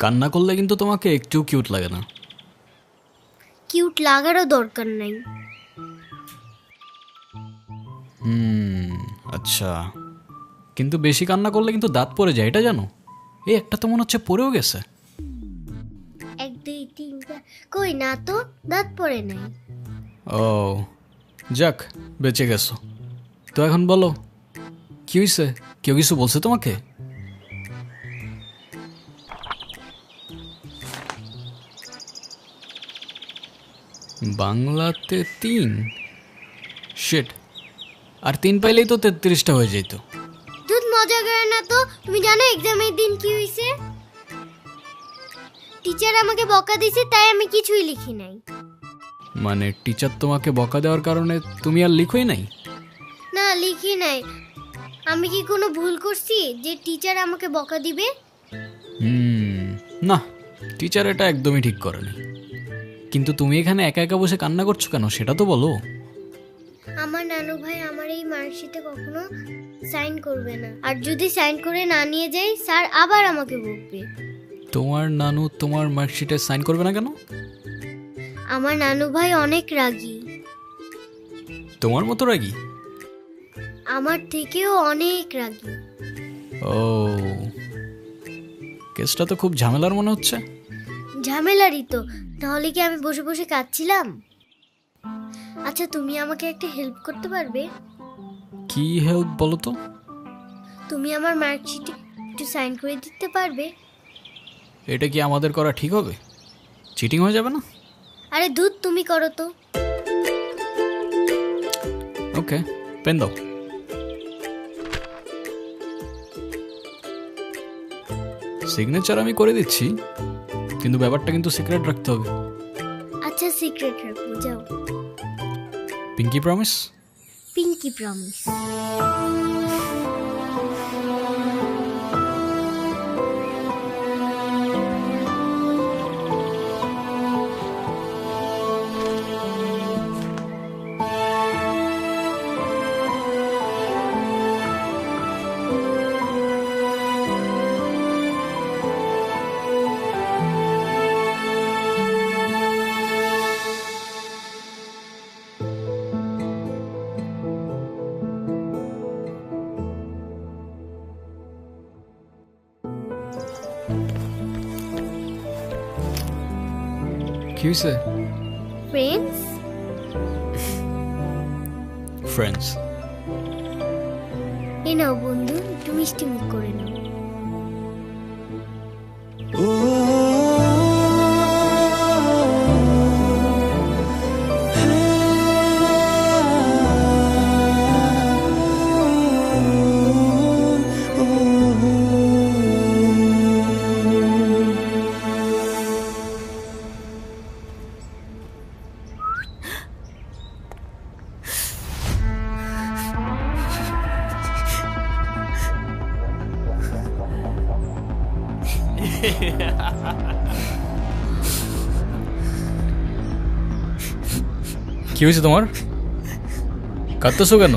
কান্না করলে কিন্তু তোমাকে একটু কিউট লাগে না। কিউট লাগারও দরকার নাই। আচ্ছা, কিন্তু বেশি কান্না করলে কিন্তু দাঁত পড়ে যায়, এটা জানো? এই একটা তো মনে হচ্ছে পড়েও গেছে। 1 2 3 4 কই না তো, দাঁত পড়ে নাই। ও যাক, বেঁচে গেছো। তো এখন বলো কি হয়েছে? কেউ কিছু বলছে তোমাকে? বাংলাতে 3 শিট, আর 3 পাইলেই তো 33টা হয়ে যেত। দুধ মজা করে না তো। তুমি জানো এক্সামের দিন কি হয়েছে? টিচার আমাকে বকা দিয়েছে, তাই আমি কিছুই লিখি নাই। মানে টিচার তোমাকে বকা দেওয়ার কারণে তুমি আর লিখোই নাই? না, লিখি নাই। আমি কি কোনো ভুল করছি যে টিচার আমাকে বকা দিবে? না, টিচার এটা একদমই ঠিক করেনি। কিন্তু তুমি এখানে একা একা বসে কান্না করছো কেন, সেটা তো বলো। আমার নানু ভাই আমার এই মার্কশিটে কখনো সাইন করবে না, আর যদি সাইন করে না নিয়ে যাই স্যার আবার আমাকে বকবে। তোমার নানু তোমার মার্কশিটে সাইন করবে না কেন? আমার নানু ভাই অনেক রাগী। তোমার মতো রাগী? আমার থেকেও অনেক রাগী। ও, কেসটা তো খুব ঝামেলার মনে হচ্ছে। ঝামেলারই তো, তাহলে কি আমি বসে বসে কাঁদছিলাম? আচ্ছা, তুমি আমাকে একটা হেল্প করতে পারবে? কি হেল্প বলো তো? তুমি আমার মার্কশিটে একটু সাইন করে দিতে পারবে? এটা কি আমাদের করা ঠিক হবে? চিটিং হয়ে যাবে না? আরে দুধ, তুমি করো তো। ওকে, পেন দাও। সিগনেচার আমি করে দিচ্ছি, কিন্তু ব্যাপারটা কিন্তু সিক্রেট রাখতে হবে। আচ্ছা, সিক্রেট রাখবো, যাও। Pinky promise? Pinky promise. কি হয়েছে? ফ্রেন্ডস? ফ্রেন্ডস? এ নাও বন্ধু, একটু মিষ্টি মুখ করে নাও। কি হয়েছে তোমার? কাঁদতেছো কেন?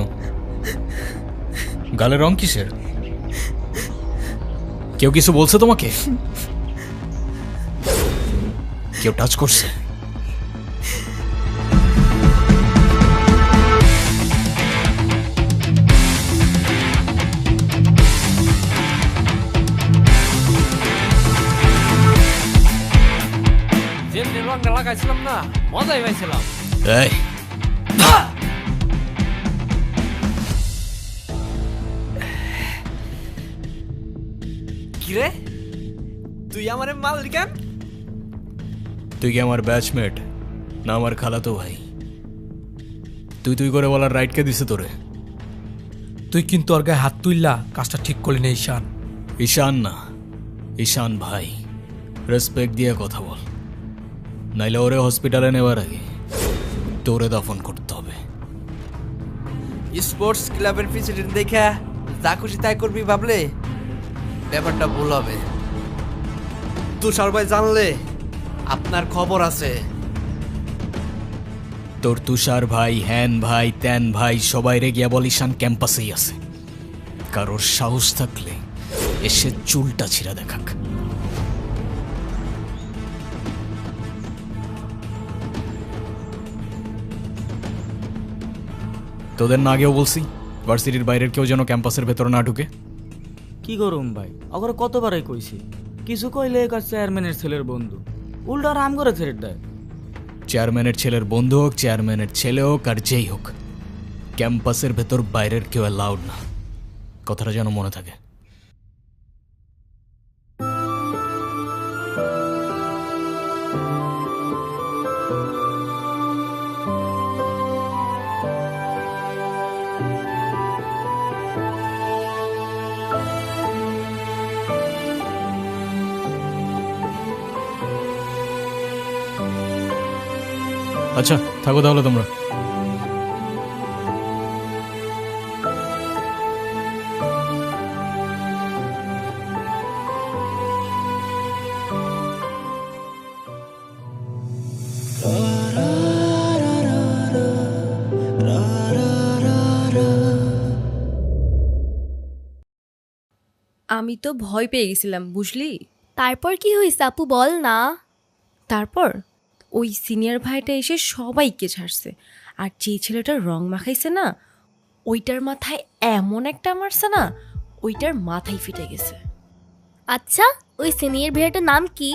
গালে রং কিসের? কেউ কিছু বলছে তোমাকে? কেউ টাচ করছে? যেমনি রংটা লাগাইছিলাম না, মজাই পাইছিলাম। এই, কিরে তুই আমারে মারলি কেন? তুই কি আমার ব্যাচমেট না আমার খালাতো ভাই? তুই তুই করে বলার রাইট কে দিছে তোরে? তুই কিন্তু ওর গায়ে হাত তুললা, কাজটা ঠিক করলি না ঈশান। ঈশান না, ঈশান ভাই। রেসপেক্ট দিয়ে কথা বল, নাইলে ওরে হসপিটালে নেওয়ার আগে তোরে দফন করতে হবে। স্পোর্টস ক্লাবের প্রেসিডেন্ট দেখা যা খুশি তাই করবি ভাবলে ব্যাপারটা ভুল হবে। তুষার ভাই জানলে আপনার খবর আছে। তোর তুষার ভাই, হ্যান ভাই, ত্যান ভাই সবাই রে গিয়া বল ঈশান ক্যাম্পাসেই আছে। কারোর সাহস থাকলে এসে চুলটা ছিঁড়া দেখাক। তোদের না আগেও বলছি ভার্সিটির বাইরের কেউ যেন ক্যাম্পাসের ভেতর না ঢুকে। কি করুম ভাই, অগর কতবারই কইছি, কিছু কইলে এক চেয়ারম্যানের ছেলের বন্ধু, উল্টা রাম করে ছেড়ে দেয়। চেয়ারম্যানের ছেলের বন্ধু হোক, চেয়ারম্যানের ছেলে হোক, আর যেই হোক, ক্যাম্পাসের ভেতর বাইরের কেউ অ্যালাউড না। কথাটা যেন মনে থাকে। আচ্ছা থাকো তাহলে তোমরা। আমি তো ভয় পেয়ে গেছিলাম, বুঝলি? তারপর কি হয়েছে আপু, বল না। তারপর ওই সিনিয়র ভাইটা এসে সবাইকে ছাড়ছে, আর যেই ছেলেটার রং মাখাইছে না, ওইটার মাথায় এমন একটা মারছে না, ওইটার মাথায় ফিটে গেছে। আচ্ছা, ওই সিনিয়র ভাইয়াটার নাম কি?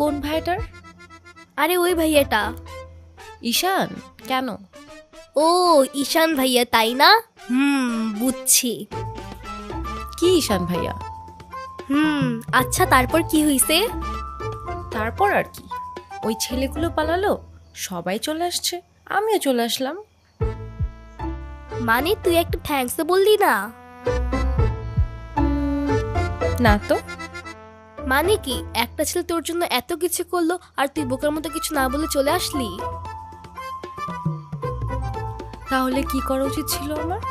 কোন ভাইটার? আরে ওই ভাইয়াটা। ঈশান। কেন? ও ঈশান ভাইয়া, তাই না? বুঝছি। কি ঈশান ভাইয়া? আচ্ছা তারপর কি হয়েছে? তারপর আর কি, ওই ছেলেগুলো পালালো, সবাই চলে আসছে, আমিও চলে আসলাম। মানে তুই একটা থ্যাঙ্কস বললি না? না তো। মানে কি, একটা ছেলে তোর জন্য এত কিছু করলো আর তুই বোকার মতো কিছু না বলে চলে আসলি? তাহলে কি করা উচিত ছিল আমার?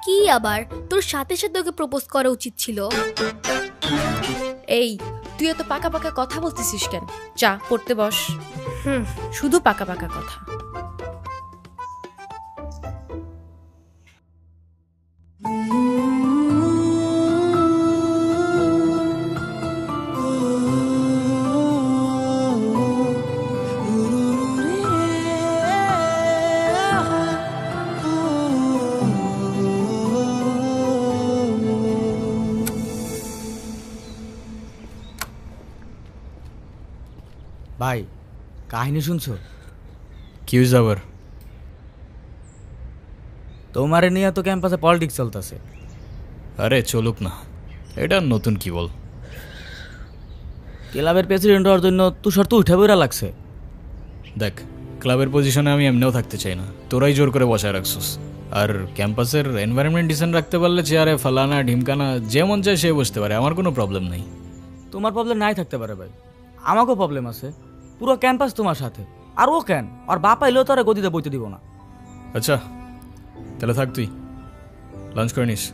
কি আবার, তোর সাথে সাথে ওকে প্রপোজ করা উচিত ছিল। এই, তুই এত পাকা পাকা কথা বলতেছিস কেন? যা পড়তে বস। শুধু পাকা পাকা কথা। ভাই কাহিনী শুনছো? কি হয়েছে আবার? তোমারে নিয়ে তো ক্যাম্পাসে পলিটিক্স চলতেছে। আরে চলুক না, এটা নতুন কি বল? ক্লাবের প্রেসিডেন্ট হওয়ার জন্য তুষার তো উঠে বইরা লাগছে। দেখ, ক্লাবের পজিশনে আমি এমনিও থাকতে চাই না, তোরাই জোর করে বসায় রাখছিস। আর ক্যাম্পাসের এনভায়রনমেন্ট ডিসেন্ট রাখতে পারলে চেয়ারে ফালানা ঢিমকানা যে মন চায় সে বসতে পারে, আমার কোনো প্রবলেম নেই। তোমার প্রবলেম নাই থাকতে পারে ভাই, আমাকেও প্রবলেম আছে। পুরো ক্যাম্পাস তোমার সাথে, আর ও কেন, আর বাপ এলেও তো আর গদিতে বইতে দিব না। আচ্ছা তাহলে থাক, তুই লাঞ্চ করে নিস,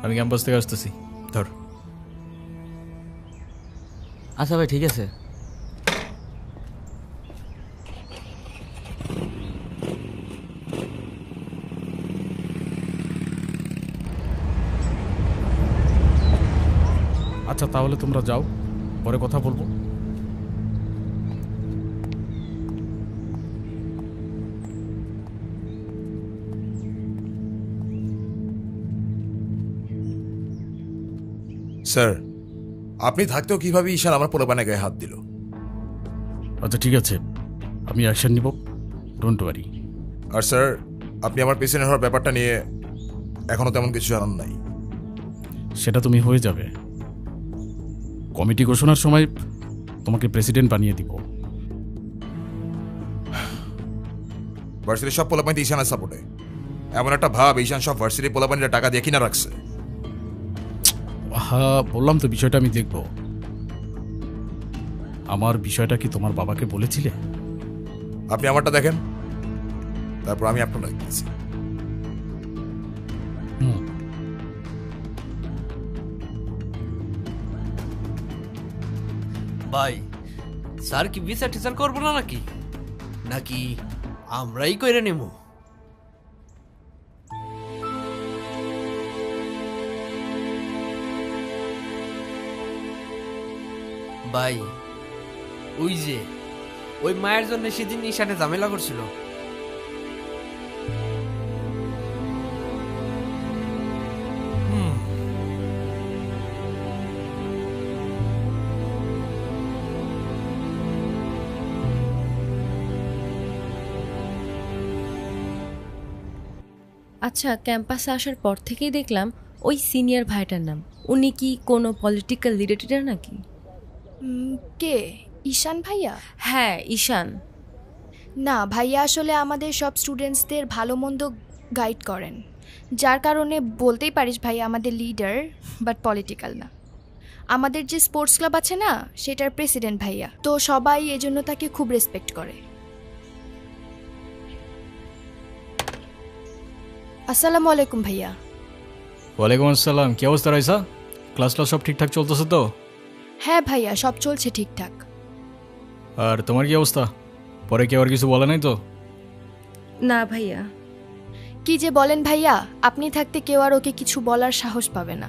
আমি ক্যাম্পাস থেকে আসতেছি। ধর। আচ্ছা ভাই ঠিক আছে। আচ্ছা তাহলে তোমরা যাও, পরে কথা বলবো। স্যার, আপনি থাকতেও কিভাবে ঈশান আমার পোলাপানের গায়ে হাত দিল? আচ্ছা ঠিক আছে, আমি অ্যাকশন নিব, ডোন্ট ওয়ারি। আর স্যার, আপনি আমার প্রেসিডেন্ট হওয়ার ব্যাপারটা নিয়ে এখনো তেমন কিছু জানান নাই। সেটা তুমি হয়ে যাবে। কমিটি ঘোষণার সময় তোমাকে প্রেসিডেন্ট বানিয়ে দিব। ভার্সিটির সব পোলাপানিতে ঈশানের সাপোর্টে। এমন একটা ভাব ঈশান সব ভার্সিটির পোলাপানিরা টাকা দিয়ে কিনা রাখছে। হ্যাঁ, বললাম তো বিষয়টা আমি দেখব। আমার বিষয়টা কি তোমার বাবাকে বলেছিলে? আপনি আমারটা দেখেন, তারপর আমি আপনার দেখতেছি। ভাই, স্যার কি বিচার টিচার করবো না নাকি নাকি আমরাই কইরে নেব? ভাই, ওই যে ওই মায়ের জন্য সেদিন ঈশানে ঝামেলা করছিল। আচ্ছা, ক্যাম্পাসে আসার পর থেকেই দেখলাম ওই সিনিয়র ভাইটার নাম। উনি কি কোনো পলিটিক্যাল রিলেটেড নাকি? কে? ঈশান ভাইয়া? হ্যাঁ, ঈশান। না, ভাইয়া আসলে আমাদের সব স্টুডেন্টসদের ভালো মন্দ গাইড করেন, যার কারণে বলতেই পারিস ভাইয়া আমাদের লিডার, বাট পলিটিক্যাল না। আমাদের যে স্পোর্টস ক্লাব আছে না, সেটার প্রেসিডেন্ট ভাইয়া, তো সবাই এজন্য তাকে খুব রেসপেক্ট করে। আসসালামু আলাইকুম ভাইয়া। ওয়ালাইকুম আসসালাম। কি অবস্থা রাইসা? ক্লাস সব ঠিকঠাক চলতেছে তো? হ্যাঁ ভাইয়া, সব চলছে ঠিকঠাক। আর তোমার কি অবস্থা? পরে কেউ আর কিছু বলে নাই তো? না ভাইয়া। কি যে বলেন ভাইয়া, আপনি থাকতে কেউ আর ওকে কিছু বলার সাহস পাবে না।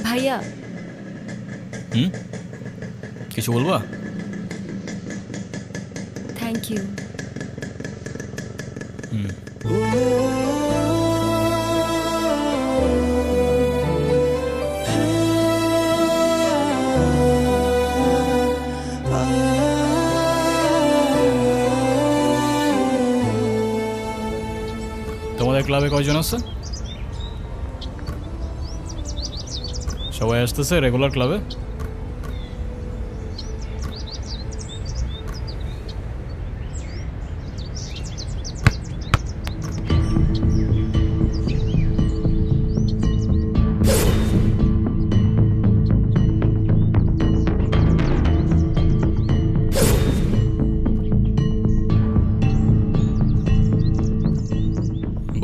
ভাইয়া, কিছু বলবা? Thank you. তোমাদের ক্লাবে কয়জন আছে? সবাই আসতেছে রেগুলার ক্লাবে?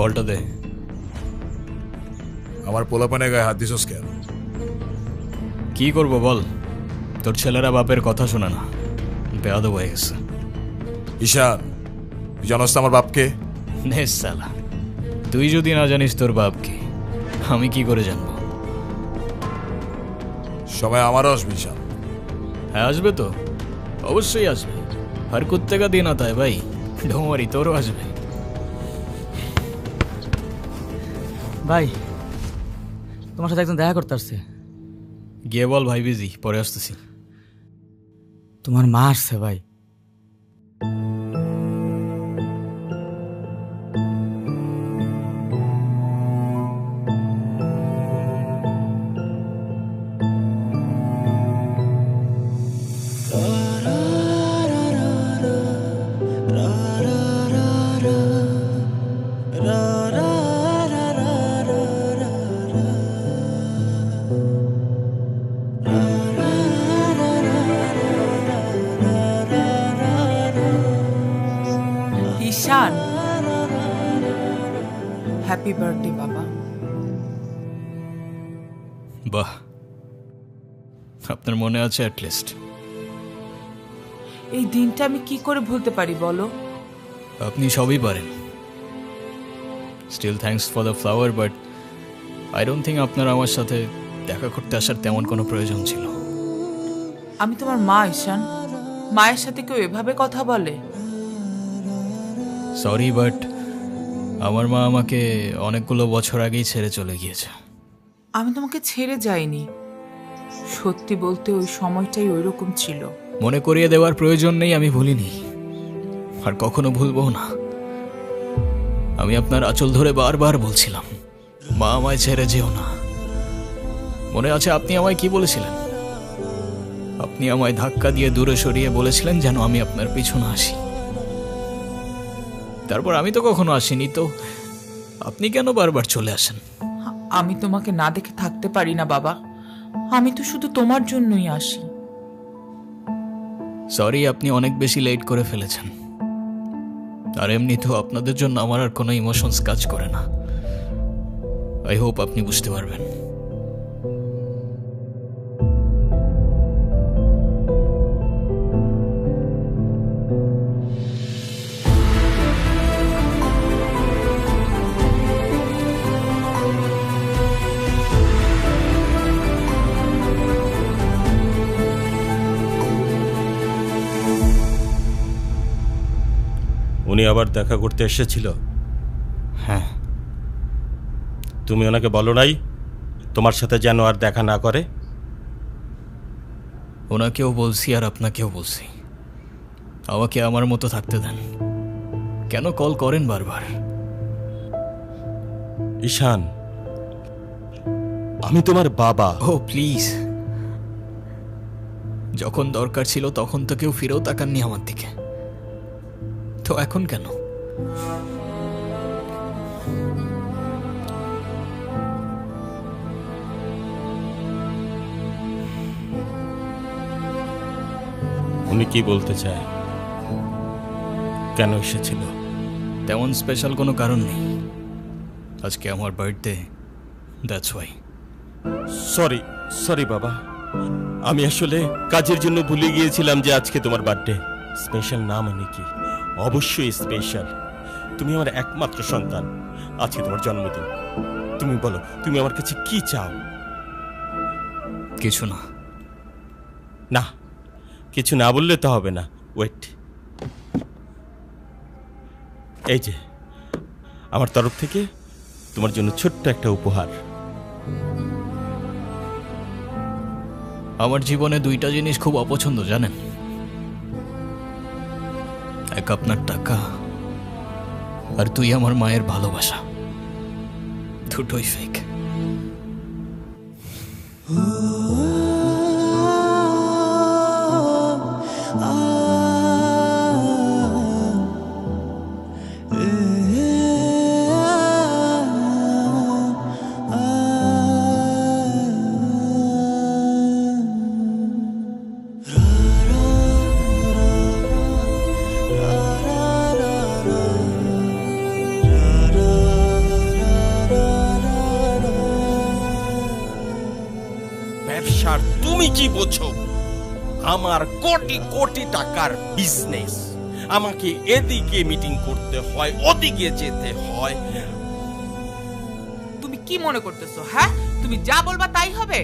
বলটা দে। আমার পোলাপানের গায়ে হাত দিছস কেন? কি করব বল, তোর ছেলেরা বাপের কথা শোনে না, বেয়াদব হয়ে গেছে। ঈশান, তুই জানোস তো আমার বাপকে? নে সালা, তুই যদি না জানিস তোর বাপকে, আমি কি করে জানবো? সময় আমারও আসবে ঈশান। হ্যাঁ আসবে তো, অবশ্যই আসবে। হর কুত্তে কা দিন আতা হ্যায় ভাই, ডোমারি তোরও আসবে। ভাই, তোমার সাথে একজন দেখা করতে আসছে। গিয়ে বল ভাই বিজি, পরে আসতেছি। তোমার মা আসছে ভাই। ঈশান, হ্যাপি বার্থডে বাবা। বাহ, আপনার মনে আছে অ্যাটলিস্ট। এই দিনটা আমি কি করে ভুলতে পারি বলো? আপনি সবই পারেন। Still thanks for the flower, but I don't think আপনার আমার সাথে দেখা করতে আসার তেমন কোনো প্রয়োজন ছিল। আমি তোমার মা ঈশান, মায়ের সাথে কেউ এভাবে কথা বলে? সরি, বাট আমার মা আমাকে অনেকগুলো বছর আগেই ছেড়ে চলে গিয়েছে। আমি তোমাকে ছেড়ে যাইনি, সত্যি বলতে ওই সময়টাই ওইরকম ছিল। মনে করিয়ে দেওয়ার প্রয়োজন নেই, আমি ভুলিনি আর কখনো ভুলবো না। আমি আপনার আঁচল ধরে বারবার বলছিলাম, মা আমায় ছেড়ে যেও না। মনে আছে আপনি আমায় কি বলেছিলেন? আপনি আমায় ধাক্কা দিয়ে দূরে সরিয়ে বলেছিলেন যেন আমি আপনার পিছনে আসি। তারপর আমি তো কখনো আসিনি, তো আপনি কেন বারবার চলে আসেন? আমি তোমাকে না দেখে থাকতে পারি না বাবা, আমি তো শুধু তোমার জন্যই আসি। সরি, আপনি অনেক বেশি লেট করে ফেলেছেন। আর এমনিতেও আপনাদের জন্য আমার আর কোনো ইমোশনস কাজ করে না। আই হোপ আপনি বুঝতে পারবেন। উনি আবার দেখা করতে এসেছিল? হ্যাঁ। তুমি ওনাকে বলো নাই তোমার সাথে যেন আর দেখা না করে? ওনাকেও বলছি আর আপনাকেও বলছি, আমাকে আমার মতো থাকতে দেন। কেন কল করেন বারবার? ঈশান, আমি তোমার বাবা। ও প্লিজ, যখন দরকার ছিল তখন তো কেউ ফিরেও তাকাননি আমার দিকে, তো এখন কেন? উনি কি বলতে চায়? কেন এসেছিল? তেমন স্পেশাল কোনো কারণ নেই, আজকে আমার birthday, that's why. Sorry sorry বাবা, আমি আসলে কাজের জন্য ভুলে গিয়েছিলাম যে আজকে তোমার বার্থডে। স্পেশাল না মানে কি? অবশ্যই স্পেশাল। তুমি আমার একমাত্র সন্তান, আজকে তোমার জন্মদিন। তুমি বলো, তুমি আমার কাছে কি চাও? কিছু না। না, কিছু না বললে তো হবে না। ওয়েট, এই যে আমার তরফ থেকে তোমার জন্য ছোট্ট একটা উপহার। আমার জীবনে দুইটা জিনিস খুব অপছন্দ জানেন, এক আপনার টাকা আর তুই আমার মায়ের ভালোবাসা, দুটোই ফেক। ব্যবসার তুমি কি বোঝো? আমার কোটি কোটি টাকার বিজনেস, আমাকে এদিকে মিটিং করতে হয়, ওদিকে যেতে হয়। তুমি কি মনে করতেছো? হ্যাঁ, তুমি যা বলবা তাই হবে?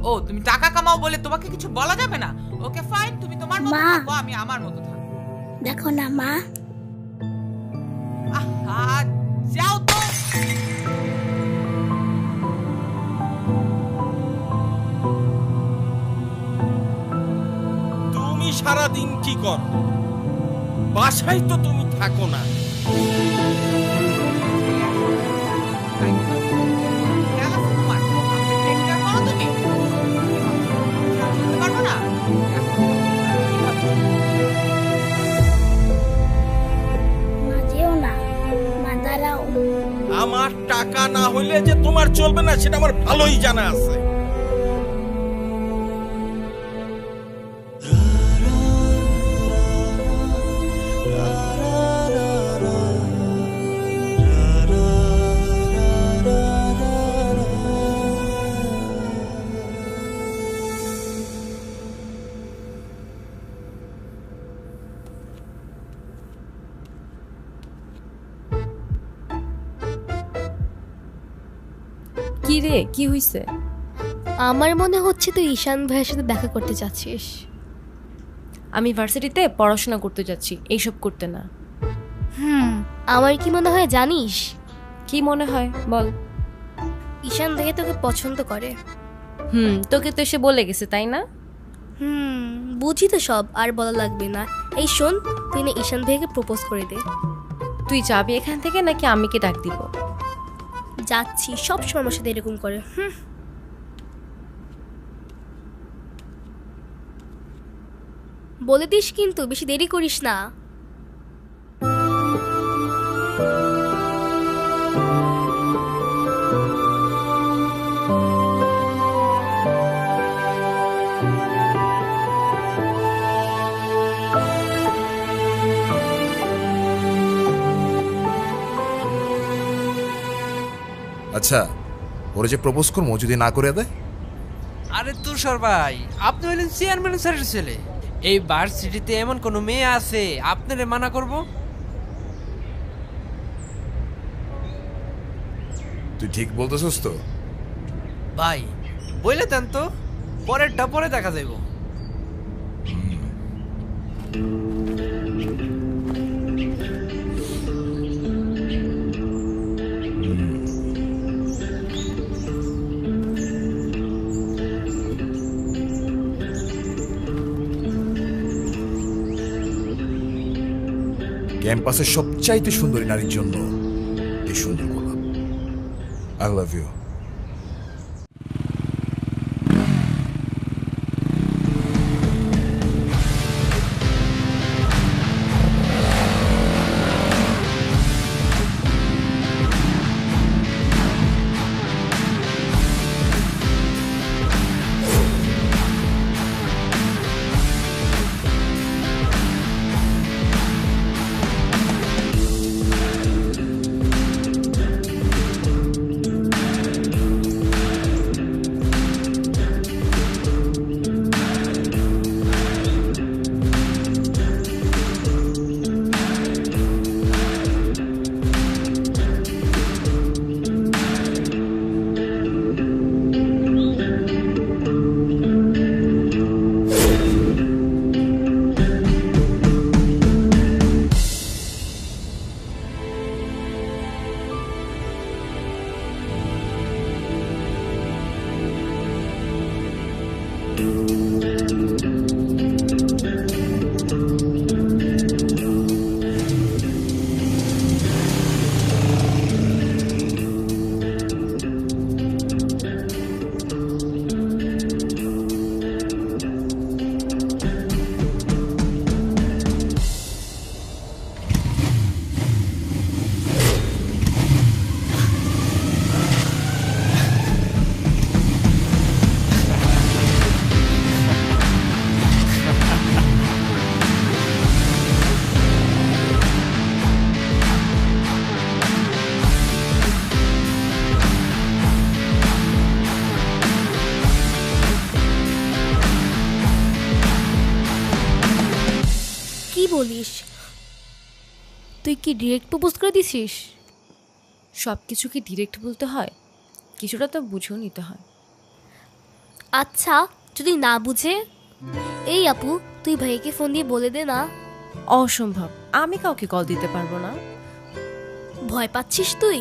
ও, তুমি টাকা কামাও বলে তোমাকে কিছু বলা যাবে না? ওকে ফাইন, তুমি তোমার মতো থাকো, আমি আমার মতো থাকবো। দেখো না মা, আহা, যাও তো। তুমি সারাদিন কি কর? বাসায় তো তুমি থাকো না। খেয়াল আছে তোমার? আমাকে take care করো তুমি? চলতে পারবো না? মা যেও না, মা দাঁড়াও। আমার টাকা না হইলে যে তোমার চলবে না সেটা আমার ভালোই জানা আছে। কি রে, কি হইছে? আমার মনে হচ্ছে তুই ঈশান ভাইয়ের সাথে দেখা করতে চাচ্ছিস। আমি ভার্সিটিতে পড়াশোনা করতে যাচ্ছি, এইসব করতে না। আমার কি মনে হয় জানিস? কি মনে হয় বল। ঈশান ভাইয়া তোকে পছন্দ করে। তোকে তো এসে বলে গেছে তাই না? বুঝি তো সব, আর বলা লাগবে না। এই শোন, তুই না ঈশান ভাইকে প্রপোজ করে দে। তুই যাবি এখান থেকে নাকি আমিকে ডাক দিব? যাচ্ছি, সব সময় আমার সাথে এরকম করে। বলে দিস কিন্তু, বেশি দেরি করিস না। আচ্ছা, ওরা যে প্রপোজ করবো যদি না করে দেয়? আরে তুষার ভাই, আপনি হলেন চেয়ারম্যান স্যারের ছেলে। এই ভার্সিটিতে এমন কোনো মেয়ে আছে আপনারে মানা করব? তুই ঠিক বলতেছিস তো? ভাই বলে দেন তো, পরেরটা পরে দেখা যাইব। ক্যাম্পাসের সবচাইতে সুন্দরী নারীর জন্য এই সুন্দর গোলাপ। I love you. বলিস? তুই কি ডিরেক্ট প্রপোজ করে দিছিস? সব কিছু কি ডিরেক্ট বলতে হয়? কিছুটা তো বুঝেও নিতে হয়। আচ্ছা, যদি না বুঝে? এই আপু, তুই ভাইকে ফোন দিয়ে বলে দে না। অসম্ভব, আমি কাউকে কল দিতে পারবো না। ভয় পাচ্ছিস তুই?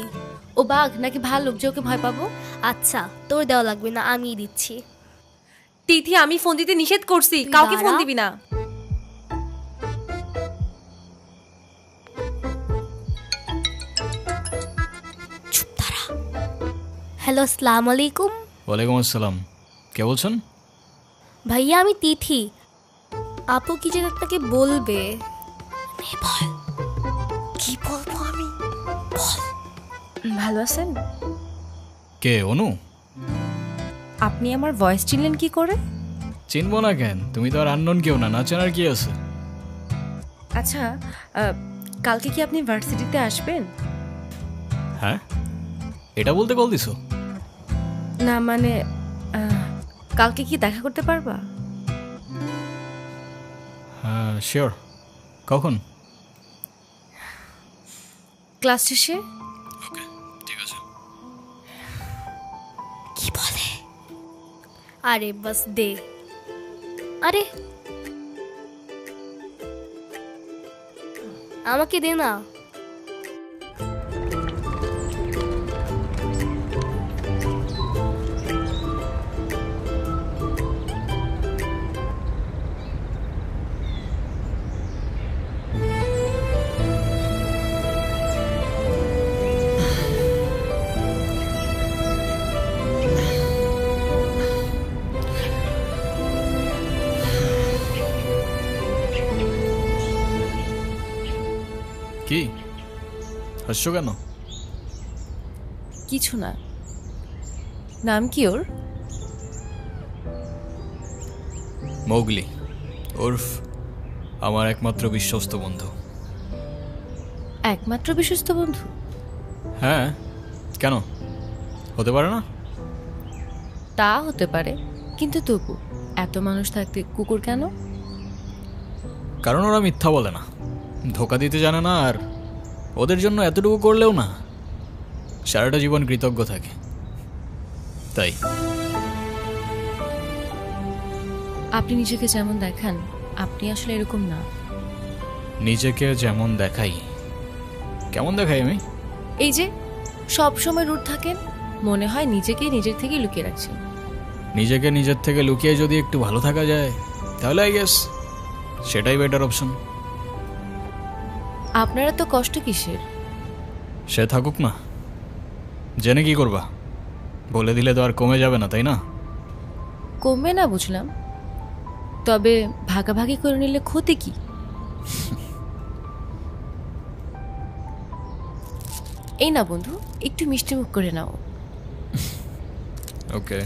ও বাঘ নাকি ভাল্লুক যে ওকে ভয় পাবো? আচ্ছা, তোর দেওয়া লাগবে না, আমিই দিচ্ছি। তিথি, আমি ফোন দিতে নিষেধ করছি, কাউকে ফোন দিবি না। হ্যালো, আসসালামু আলাইকুম। ওয়ালাইকুম আসসালাম। কে বলছেন? ভাইয়া, আমি তিথি। আপু কি যেন আপনাকে বলবে। কি বলবো আমি? বল। ভালো আছেন? কে? অনু? আপনি আমার ভয়েস চিনলেন কি করে? চিনবো না কেন? তুমি তো আর আননোন কেউ না, না চেনার কি আছে? আচ্ছা, কালকে কি আপনি ভার্সিটিতে আসবেন? হ্যাঁ, এটা বলতে কল দিছো? না মানে, কালকে কি দেখা করতে পারবা? হ্যাঁ শিওর। কখন? ক্লাস শেষে। ওকে, ঠিক আছে। কি বলে? আরে বাস দে। আরে আমাকে দে না। হাসছো কেন? কিছু না। নাম কি ওর? মৌগলি, ওরফ আমার একমাত্র বিশ্বস্ত বন্ধু। একমাত্র বিশ্বস্ত বন্ধু? হ্যাঁ, কেন হতে পারে না? তা হতে পারে, কিন্তু তবু এত মানুষ থাকতে কুকুর কেন? কারণ ওরা মিথ্যা বলে না, ধোকা দিতে জানে না, আর ওদের জন্য এতটুকু করলেও না সারাটা জীবন কৃতজ্ঞ থাকে, তাই। আপনি নিজেকে যেমন দেখান আপনি আসলে এরকম না। নিজেকে যেমন দেখাই? কেমন দেখাই আমি? এই যে সব সময় রুট থাকেন, মনে হয় নিজেকেই নিজের থেকে লুকিয়ে রাখছেন। নিজেকে নিজের থেকে লুকিয়ে যদি একটু ভালো থাকা যায় তাহলে আই গেস সেটাই বেটার অপশন। আপনারা তো কষ্ট কিসের? সে থাকুক না, জেনে কি করবা? বলে দিলে তো আর কমে যাবে না, তাই না? কমবে না বুঝলাম, তবে ভাগাভাগি করে নিলে ক্ষতি কি? এই না বন্ধু, একটু মিষ্টি মুখ করে নাও। ওকে।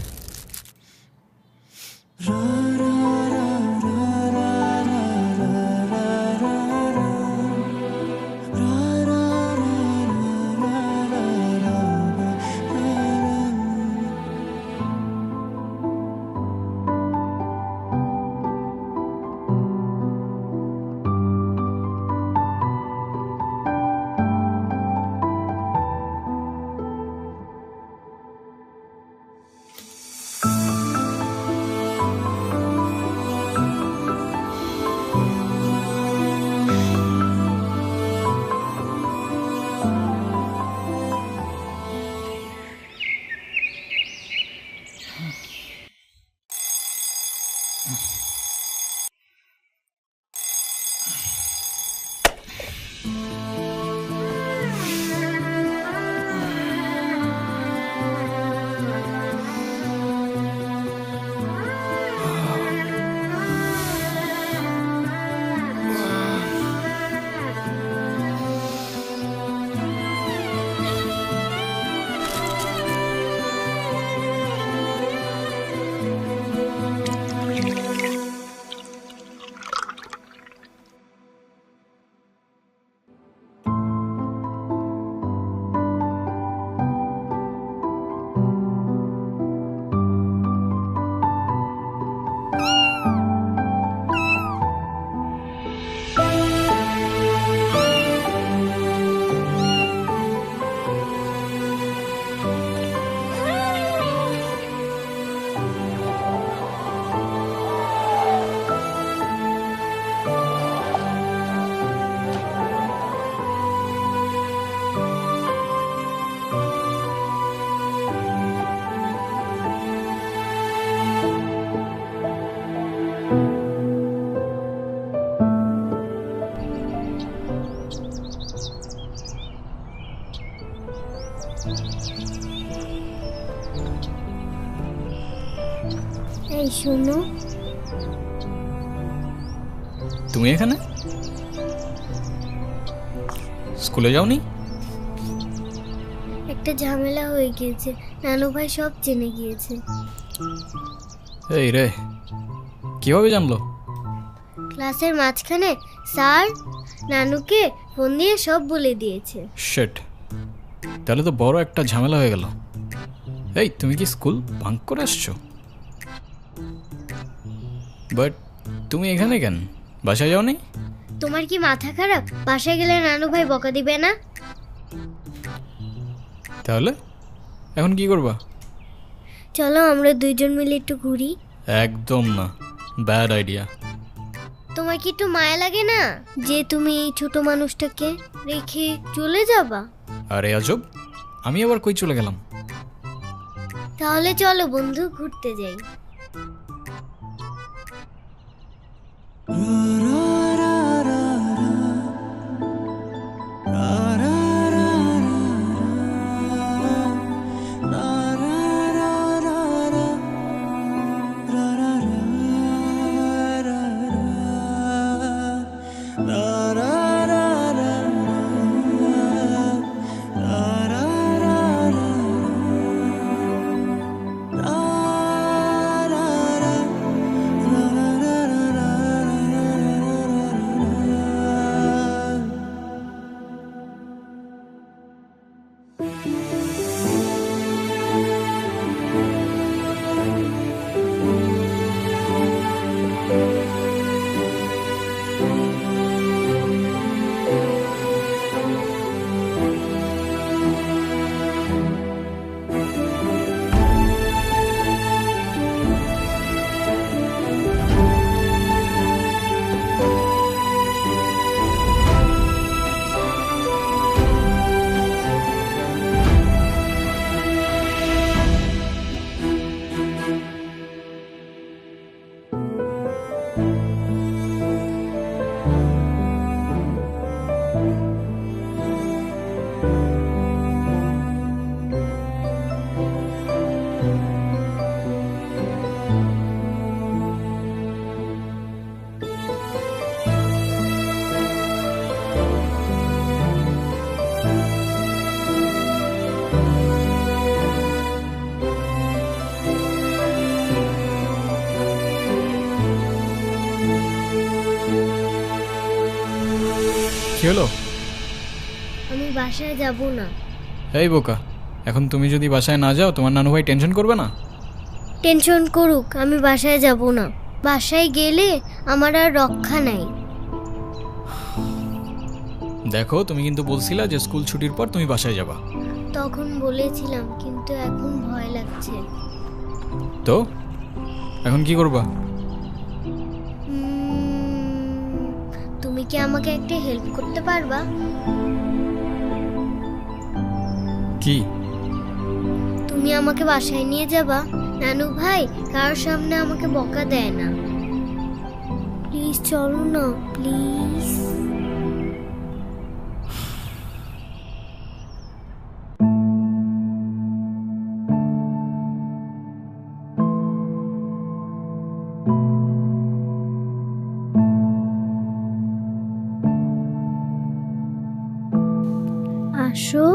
এই শোনো, তুমি এখানে? স্কুলে যাওনি? একটা ঝামেলা হয়ে গিয়েছে, নানু ভাই সব জেনে গিয়েছে। এই রে, কিভাবে জানলো? ক্লাসের মাঝখানে স্যার নানুকে ফোন দিয়ে সব বলে দিয়েছে। শিট, তাহলে তো বড় একটা ঝামেলা হয়ে গেল। এই, তুমি কি স্কুল ভাঙ করে আসছো? বাট তুমি এখানে কেন? বাসায় যাওনি? তোমার কি মাথা খারাপ? বাসায় গেলে নানু ভাই বকা দিবে না? তাহলে এখন কি করবা? চলো আমরা দুইজন মিলে একটু ঘুরি। একদম না, ব্যাড আইডিয়া। তোমার কি একটু মায়া লাগে না যে তুমি এই ছোট মানুষটাকে রেখে চলে যাবা? আরে আজব, আমি আবার কই চলে গেলাম? তাহলে চলো বন্ধু, ঘুরতে যাই। কি হলো? আমি বাসায় যাব না। এই বোকা, এখন তুমি যদি বাসায় না যাও তোমার নানু ভাই টেনশন করবে না? টেনশন করুক, আমি বাসায় যাব না। বাসায় গেলে আমার আর রক্ষা নাই। দেখো, তুমি কিন্তু বলছিলা যে স্কুল ছুটির পর তুমি বাসায় যাবা। তখন বলেছিলাম, কিন্তু এখন ভয় লাগছে। তো এখন কি করবা? তুমি কি আমাকে একটা হেল্প করতে পারবা? কি? তুমি আমাকে বাসায় নিয়ে যাবা? নানু ভাই কারোর সামনে আমাকে বকা দেয় না। প্লিজ চলো না, প্লিজ। আসো।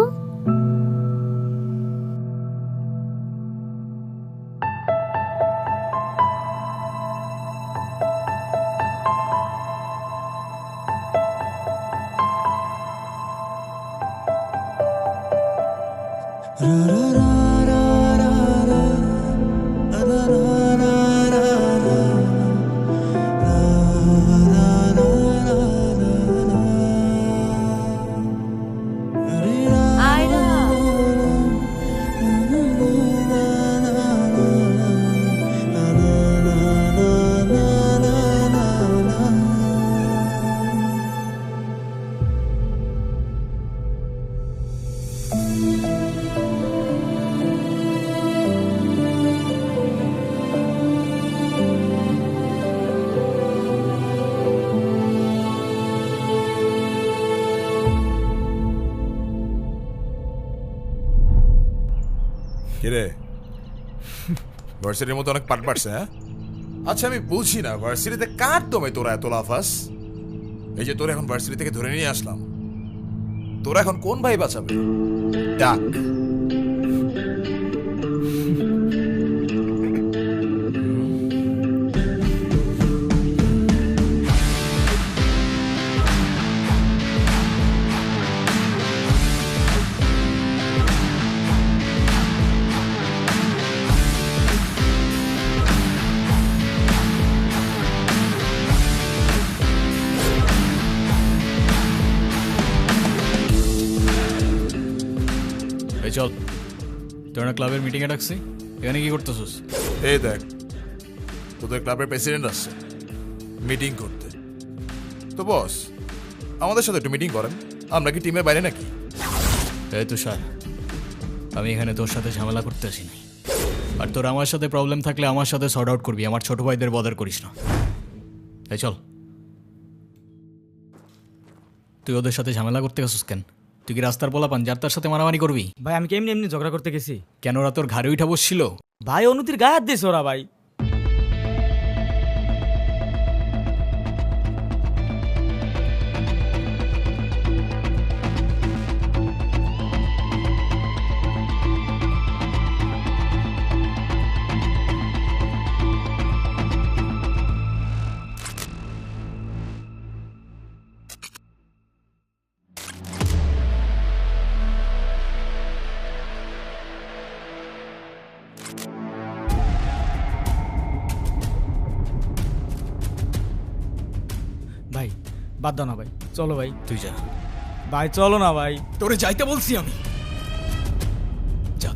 কিরে, ভার্সিটির মতো অনেক পাট পাটছে, হ্যাঁ? আচ্ছা, আমি বুঝি না ভার্সিটিতে কার দমে তোরা এত লাফাস? এই যে তোরা এখন ভার্সিটি থেকে ধরে নিয়ে আসলাম, তোরা এখন কোন ভাই বাঁচাবে? ডাক। চল, তোরা ক্লাবের মিটিংয়ে ডাকছি, এখানে কি করতেছিস? এই দেখ, তোদের ক্লাবের প্রেসিডেন্ট আসছে মিটিং করতে। তো বস, আমাদের সাথে একটু মিটিং করেন। আমরা কি টিমের বাইরে নাকি? এই তুষার, আমি এখানে তোর সাথে ঝামেলা করতে আসিনি। আর তোর আমার সাথে প্রবলেম থাকলে আমার সাথে সর্ট আউট করবি, আমার ছোট ভাইদের বদার করিস না। এই চল। তুই ওদের সাথে ঝামেলা করতে গেছিস কেন? তুই কি রাস্তার পোলাপান যার তার সাথে মারামারি করবি? ভাই আমি কেমনি এমনি ঝগড়া করতে গেছি? কেন, ওরা তোর ঘাড়ে উঠা বসছিল? ভাই অনুতির গায়ে হাত দিয়েছে ওরা। ভাই ভাই বাদ দাও না ভাই, চলো ভাই। তুই যা ভাই, চলো না ভাই। তোরে যাইতে বলছি আমি। যা।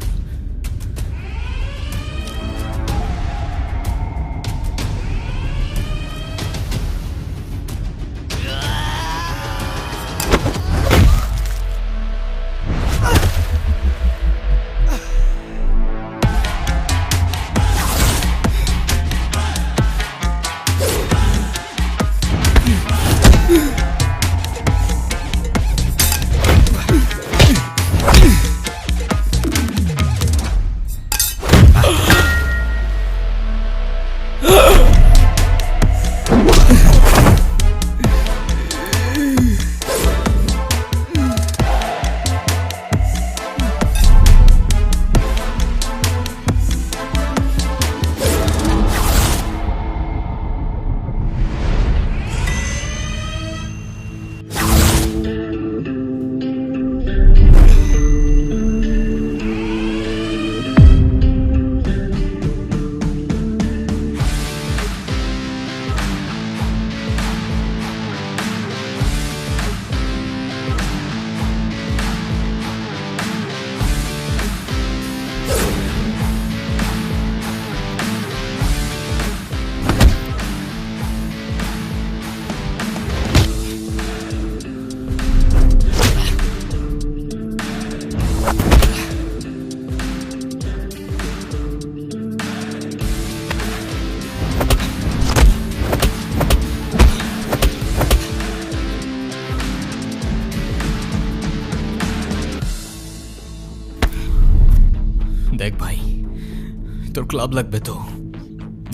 তোর ক্লাব লাগবে তো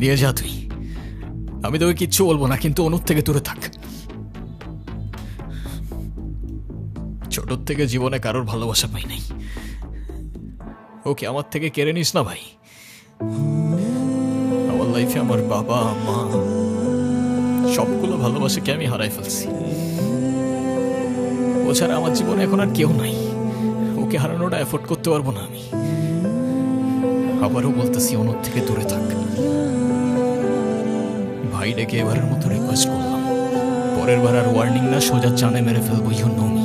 দিয়ে যা তুই, আমি তোকে কিচ্ছু বলবো না, কিন্তু অনুর থেকে দূরে থাক। ছোটর থেকে জীবনে কারোর ভালোবাসা পাই নাই, ওকে আমার থেকে কেড়ে নিস না ভাই। আমার লাইফে আমার বাবা মা সবগুলো ভালোবাসাকে আমি হারাই ফেলছি, ও ছাড়া আমার জীবনে এখন আর কেউ নাই, ওকে হারানোটা এফোর্ড করতে পারবো না আমি। আবারও বলতেছি অনুর থেকে দূরে থাক। ভাই ডেকে এবারের মতো রিকোয়েস্ট করলাম, পরের বার আর ওয়ার্নিং না, সোজা চানে মেরে ফেলবো। You know me.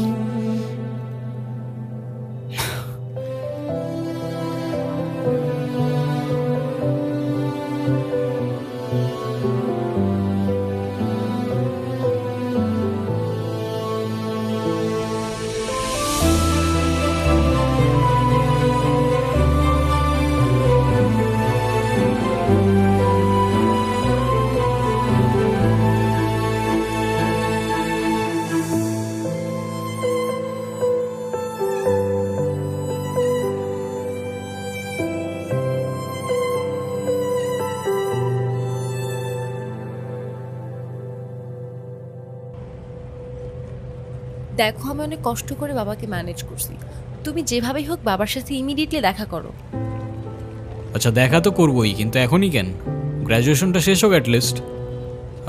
দেখো আমি অনেক কষ্ট করে বাবাকে ম্যানেজ করছি, তুমি যেভাবেই হোক বাবার সাথে ইমিডিয়েটলি দেখা করো। আচ্ছা দেখা তো করবোই, কিন্তু এখনই কেন? গ্র্যাজুয়েশনটা শেষ হোক অ্যাটলিস্ট,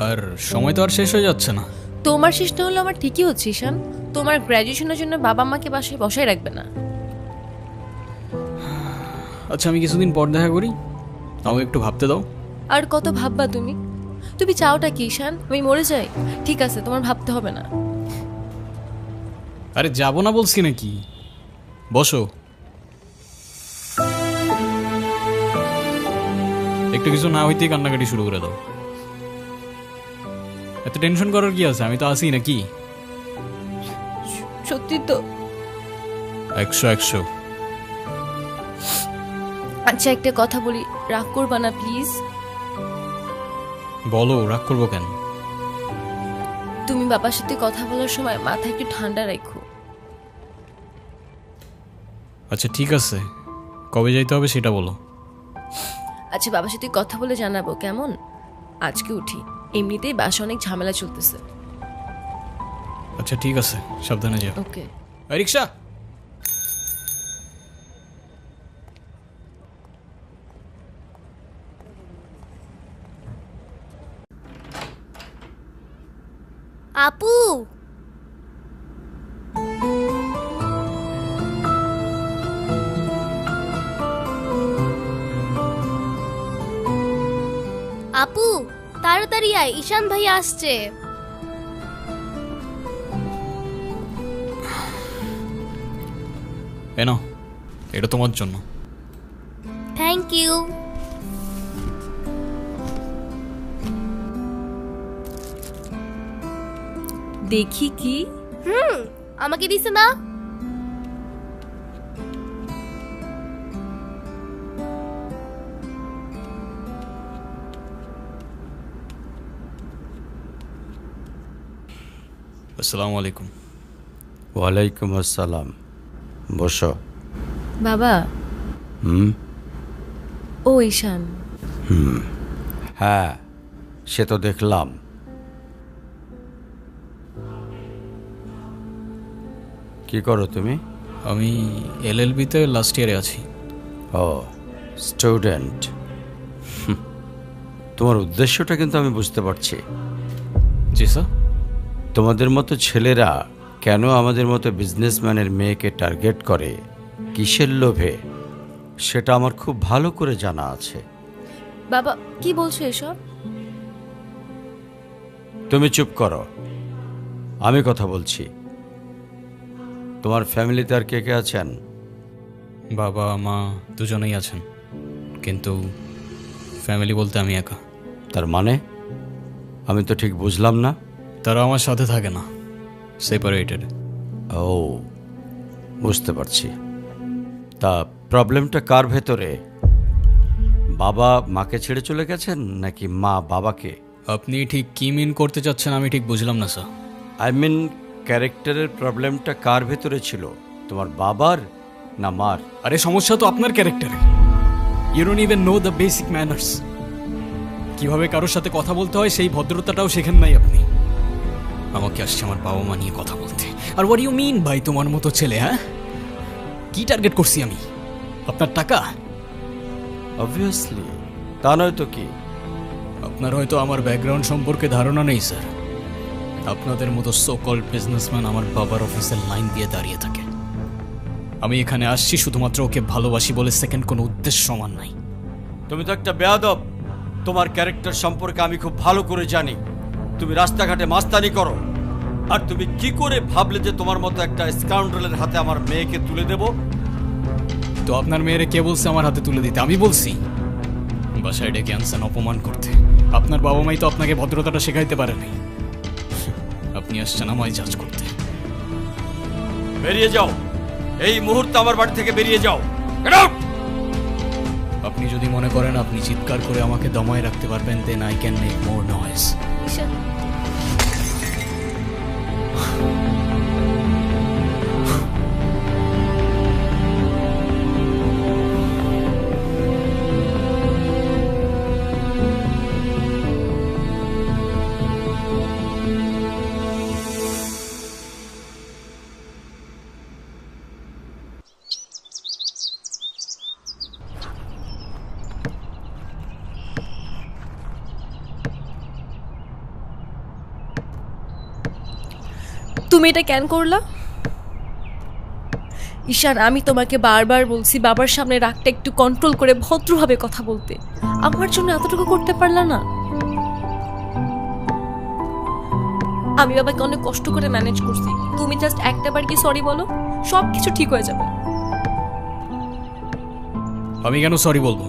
আর সময় তো আর শেষ হয়ে যাচ্ছে না। তোমার শেষ না হলো আমার ঠিকই হচ্ছে ঈশান, তোমার গ্র্যাজুয়েশনের জন্য বাবা মাকে বাসায় বসায় রাখবে না। আচ্ছা আমি কিছুদিন পর দেখা করি, আমাকে একটু ভাবতে দাও। আর কত ভাববা তুমি? তুমি চাওটা কি ঈশান, আমি মরে যাই? ঠিক আছে তোমার ভাবতে হবে না। আরে যাবো না বলছি নাকি, বসো। একটু কিছু না হইতেই কান্নাকাটি শুরু করে দাও। এত টেনশন করার কি আছে, আমি তো আসি নাকি। সত্যি তো? 100 আচ্ছা একটা কথা বলি, রাগ করবা না প্লিজ? বলো, রাগ করবো কেন? তুমি বাবার সাথে কথা বলার সময় মাথা একটু ঠান্ডা রাখো। আচ্ছা ঠিক আছে, কবে যাইতে হবে সেটা বলো। আচ্ছা বাবার সাথে কথা বলে জানাবো কেমন? আজকে উঠি, এমনিতেই বাসা অনেক ঝামেলা চলতেছে। আচ্ছা ঠিক আছে, সাবধানে যাও। ওকে। রিক্সা। আপু আপু তাড়াতাড়ি আয়, ঈশান ভাই আসছে। এনো, এটা তোমার জন্য। Thank you. দেখি কি। আমাকে দিছে না? আসসালামু আলাইকুম। ওয়ালাইকুম আসসালাম, বসো। বাবা। হুম। ও ঈশান। হ্যাঁ সে তো দেখলাম। কি করো তুমি? আমি LLB-তে লাস্ট ইয়ারে আছি। ও স্টুডেন্ট। তোমার উদ্দেশ্যটা কিন্তু আমি বুঝতে পারছি। জি স্যার। তোমাদের মতো ছেলেরা কেন আমাদের মতো বিজনেসম্যানের মেয়েকে টার্গেট করে, কিসের লোভে, সেটা আমার খুব ভালো করে জানা আছে। বাবা কি বলছো এসব? তুমি চুপ করো, আমি কথা বলছি। তোমার ফ্যামিলিতে আর কে কে আছেন? বাবা মা দুজনেই আছেন, কিন্তু ফ্যামিলি বলতে আমি একা। তার মানে আমি তো ঠিক বুঝলাম না। তারা আমার সাথে থাকে না, সেপারেটেড। ও বুঝতে পারছি। তা প্রবলেমটা কার ভেতরে? বাবা মাকে ছেড়ে চলে গেছেন নাকি মা বাবাকে? আপনি ঠিক কি মিন করতে চাচ্ছেন আমি ঠিক বুঝলাম না স্যার। আই মিন ক্যারেক্টারের প্রবলেমটা কার ভেতরে ছিল, তোমার বাবার না মার? আরে সমস্যা তো আপনার ক্যারেক্টারে। You don't even know the basic manners. কিভাবে কারোর সাথে কথা বলতে হয় সেই ভদ্রতাটাও শেখেন নাই আপনি। আমাকে আসছে আমার বাবা মা নিয়ে কথা বলতে। আর হোয়াট ইউ মিন ভাই তোমার মতো ছেলে? হ্যাঁ, কি টার্গেট করছি আমি? আপনার টাকা? অবভিয়াসলি, তা নয় তো কি। আপনার হয়তো আমার ব্যাকগ্রাউন্ড সম্পর্কে ধারণা নেই স্যার। আপনাদের মতো সো কল্ড বিজনেসম্যান আমার বাবার অফিসের লাইন দিয়ে দাঁড়িয়ে থাকে। আমি এখানে আসছি শুধুমাত্র ওকে ভালোবাসি বলে, সেকেন্ড কোনো উদ্দেশ্য সমান নাই। তুমি তো একটা বেয়াদব। তোমার ক্যারেক্টার সম্পর্কে আমি খুব ভালো করে জানি। তুমি রাস্তাঘাটে মাস্তানি করো, আর তুমি কি করে ভাবলে যে তোমার মতো একটা স্কাউন্ডারের হাতে আমার মেয়েকে তুলে দেব? তো আপনার মেয়েরে কে বলছে আমার হাতে তুলে দিতে? আমি বলছি? বাসায় ডেকে আনছেন অপমান করতে। আপনার বাবা মাই তো আপনাকে ভদ্রতাটা শেখাইতে পারেনি। আপনি আসছেন আমায় জাজ করতে। বেরিয়ে যাও, এই মুহূর্তে আমার বাড়ি থেকে বেরিয়ে যাও। Get out! আপনি যদি মনে করেন আপনি চিৎকার করে আমাকে দমায় রাখতে পারবেন, then I can make more noise. Ishaan, তুমি এটা কেন করলা? ঈশান, আমি তোমাকে বারবার বলছি বাবার সামনে রাগটা একটু কন্ট্রোল করে ভদ্রভাবে কথা বলতে। আমার জন্য এতটুকু করতে পারলা না? আমি বাবাকে অনেক কষ্ট করে ম্যানেজ করছি। তুমি জাস্ট একটাবার কি সরি বলো, সব কিছু ঠিক হয়ে যাবে। আমি কেন সরি বলবো?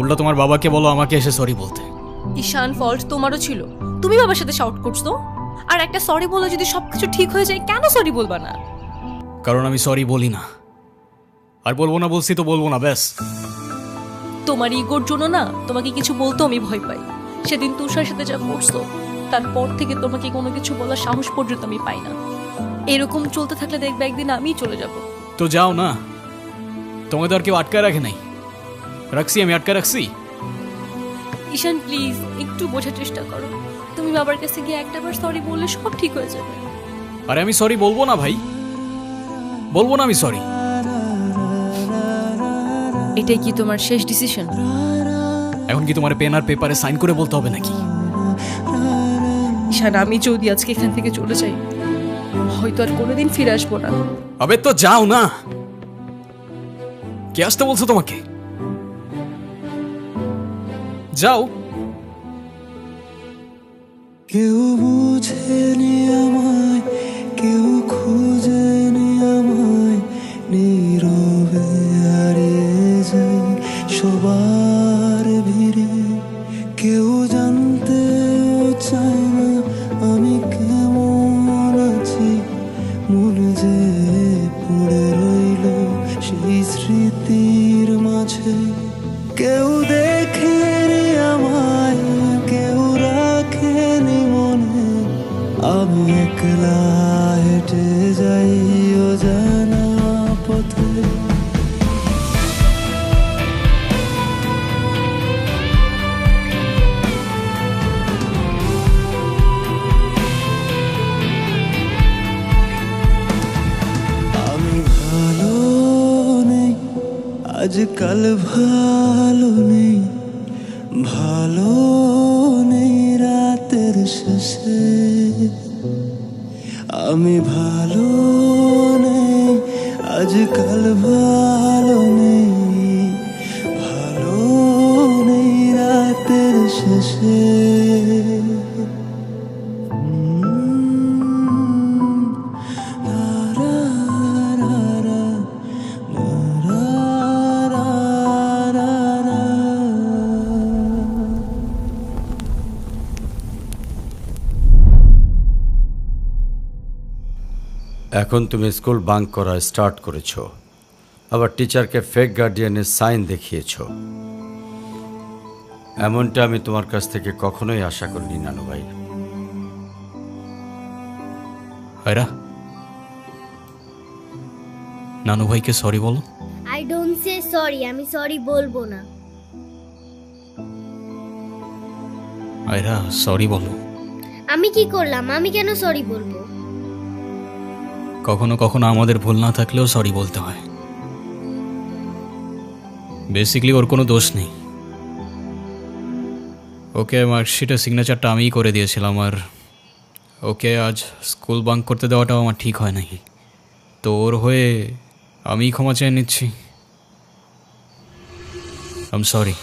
উল্টা তোমার বাবাকে বলো আমাকে এসে সরি বলতে। ঈশান, ফল্ট তোমারও ছিল। তুমি বাবার সাথে শাউট করছো, আর একটা সরি বলে যদি সবকিছু ঠিক হয়ে যায়, কেন সরি বলবা না? কারণ আমি সরি বলি না, আর বলবো না। বলছি তো বলবো না, ব্যাস। তোমার ইগোর জন্য না তোমাকে কিছু বলতে আমি ভয় পাই। সেদিন তুষার সাথে যা করছো, তারপর থেকে তোমাকে কোনো কিছু বলার সাহস পর্যন্ত আমি পাই না। এরকম চলতে থাকলে দেখবে একদিন আমিই চলে যাব। তো যাও না, তোমাকে তো আর কেউ আটকায় রাখে নাই। রাখছি, আমি আটকায় রাখছি। ঈশান প্লিজ একটু বোঝার চেষ্টা করো। তুমি বাবার কাছে গিয়ে একটাবার সরি বললে সব ঠিক হয়ে যাবে। আরে আমি সরি বলবো না ভাই, বলবো না আমি সরি। এটাই কি তোমার শেষ ডিসিশন? এখন কি তোমার পেন আর পেপারে সাইন করে বলতে হবে নাকি? ঈশান, আমি যদি আজকে এখান থেকে চলে যাই, হয়তো আর কোনোদিন ফিরে আসবো না। আবে তো যাও না। কে আসতে বলছো তোমাকে? যাও। কেউ বুঝেনি আমায়, কেউ খুঁজেনি আমায়, নীরবে হারিয়ে যাই সবার ভিড়ে। কেউ জানতেও চায় না আমি কেমন আছি, মন যে পড়ে রইল সেই স্মৃতির মাঝে। কেউ দেখেনি আমায়, কেউ রাখেনি মনে, আমি একলা হেঁটে যাই অজানা পথে। আমি ভালো নেই, আজকাল ভালো নেই, ভালো নেই রাতের শেষে। আমি ভালো নেই, আজকাল ভালো নেই, ভালো নেই রাতের শেষে। এখন তুমি স্কুল বাঙ্ক করা স্টার্ট করেছো, আবার টিচারকে ফেক গার্ডিয়ানের সাইন দেখিয়েছো। এমনটা আমি তোমার কাছ থেকে কখনোই আশা করিনি নানু ভাই। নানু ভাইকে সরি বলো। আই ডোন্ট সে সরি, আমি সরি বলবো না। আয়রা সরি বলো। আমি কি করলাম? আমি কেন সরি বলবো? কখনো কখনো আমাদের ভুল না থাকলেও সরি বলতে হয়। বেসিক্যালি ওর কোনো দোষ নেই। ওকে মার্কশিটের সিগনেচারটা আমিই করে দিয়েছিলাম, আর ওকে আজ স্কুল বাঙ্ক করতে দেওয়াটাও আমার ঠিক হয় নাই। তো ওর হয়ে আমিই ক্ষমা চেয়ে নিচ্ছি। I am sorry.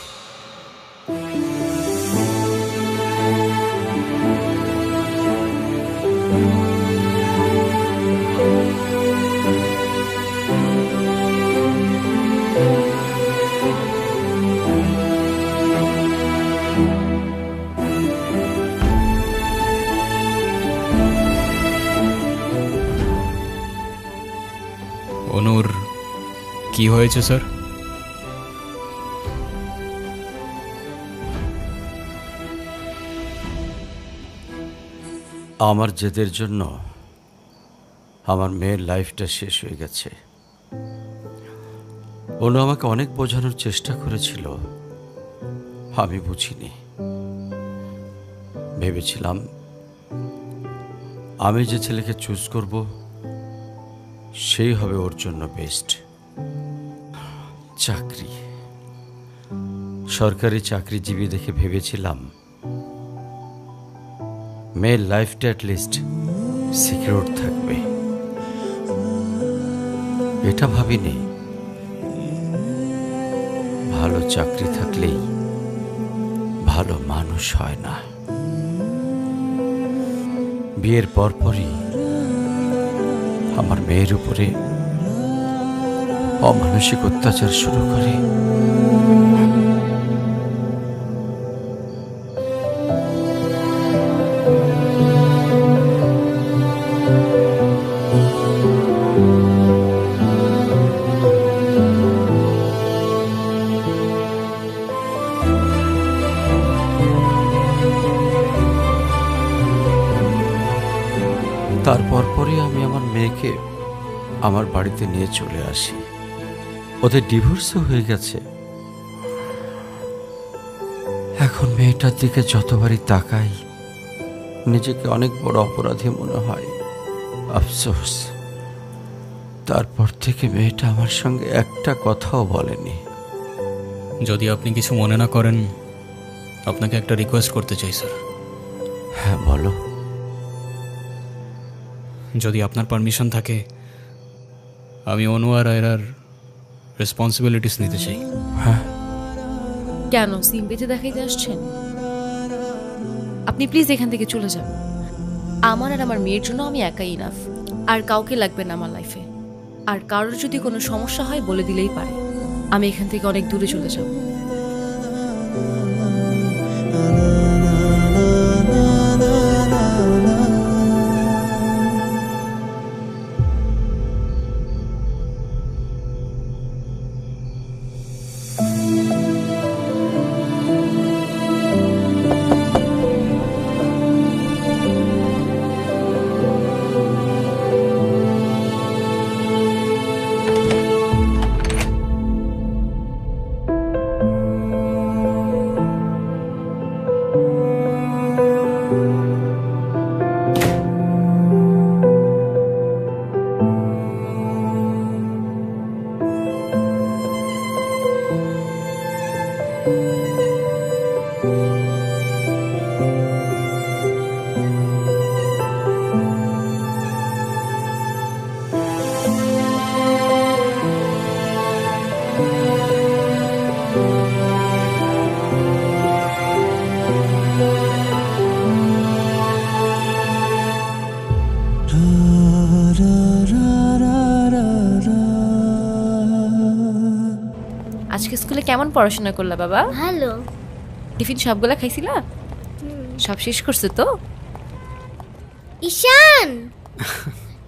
অনুর কি হয়েছে স্যার? আমার জেদের জন্য আমার মেয়ের লাইফটা শেষ হয়ে গেছে। অনু আমাকে অনেক বোঝানোর চেষ্টা করেছিল, আমি বুঝিনি। ভেবেছিলাম আমি যে ছেলেকে চুজ করব সেই হবে ওর জন্য বেস্ট। চাকরি, সরকারি চাকরিজীবী দেখে ভেবেছিলাম মেয়ের লাইফটা অ্যাটলিস্ট সিকিউর থাকবে। এটা ভাবিনি ভালো চাকরি থাকলেই ভালো মানুষ হয় না। বিয়ের পরপরই আমার মেয়ের উপরে অমানসিক অত্যাচার শুরু করে। তারপর পরে আমি আমার মেয়েকে আমার বাড়িতে নিয়ে চলে আসি। ওদের ডিভোর্সও হয়ে গেছে। এখন মেয়েটার দিকে যতবারই তাকাই নিজেকে অনেক বড় অপরাধী মনে হয়। আফসোস, তারপর থেকে মেয়েটা আমার সঙ্গে একটা কথাও বলেনি। যদি আপনি কিছু মনে না করেন, আপনাকে একটা রিকোয়েস্ট করতে চাই স্যার। হ্যাঁ বলো। যদি আপনার পারমিশন থাকে, আমি অনু আর আয়রার রেসপন্সিবিলিটিস নিতে চাই। হ্যাঁ। কেন সিম পেতে দেখাইতে আসছেন? আপনি প্লিজ এখান থেকে চলে যান। আমার আর আমার মেয়ের জন্য আমি একাই ইনাফ, আর কাউকে লাগবে না আমার লাইফে। আর কারোর যদি কোনো সমস্যা হয় বলে দিলেই পারে। আমি এখান থেকে অনেক দূরে চলে যাব। আজকে স্কুলে কেমন পড়াশোনা করলা বাবা? ভালো। টিফিন সবগুলা খাইছিলা? সব শেষ করছে তো? ঈশান,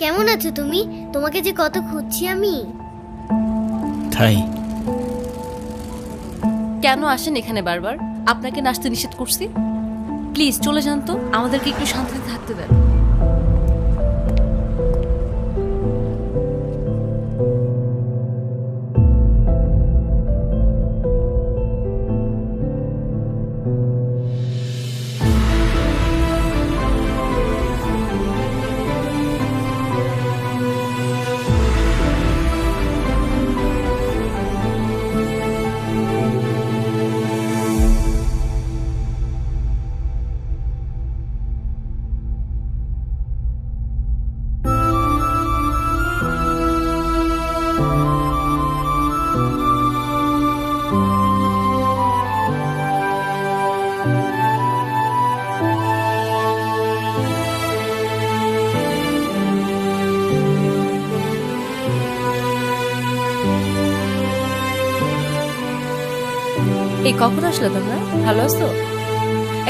কেমন আছো তুমি? তোমাকে যে কত খুঁজছি আমি। তাই কেন আসেন এখানে বারবার? আপনাকে নাচতে নিষেধ করছি? প্লিজ চলে যান তো, আমাদেরকে একটু শান্তিতে থাকতে দেন। এই কখন আসলে তোমরা? ভালো আছো?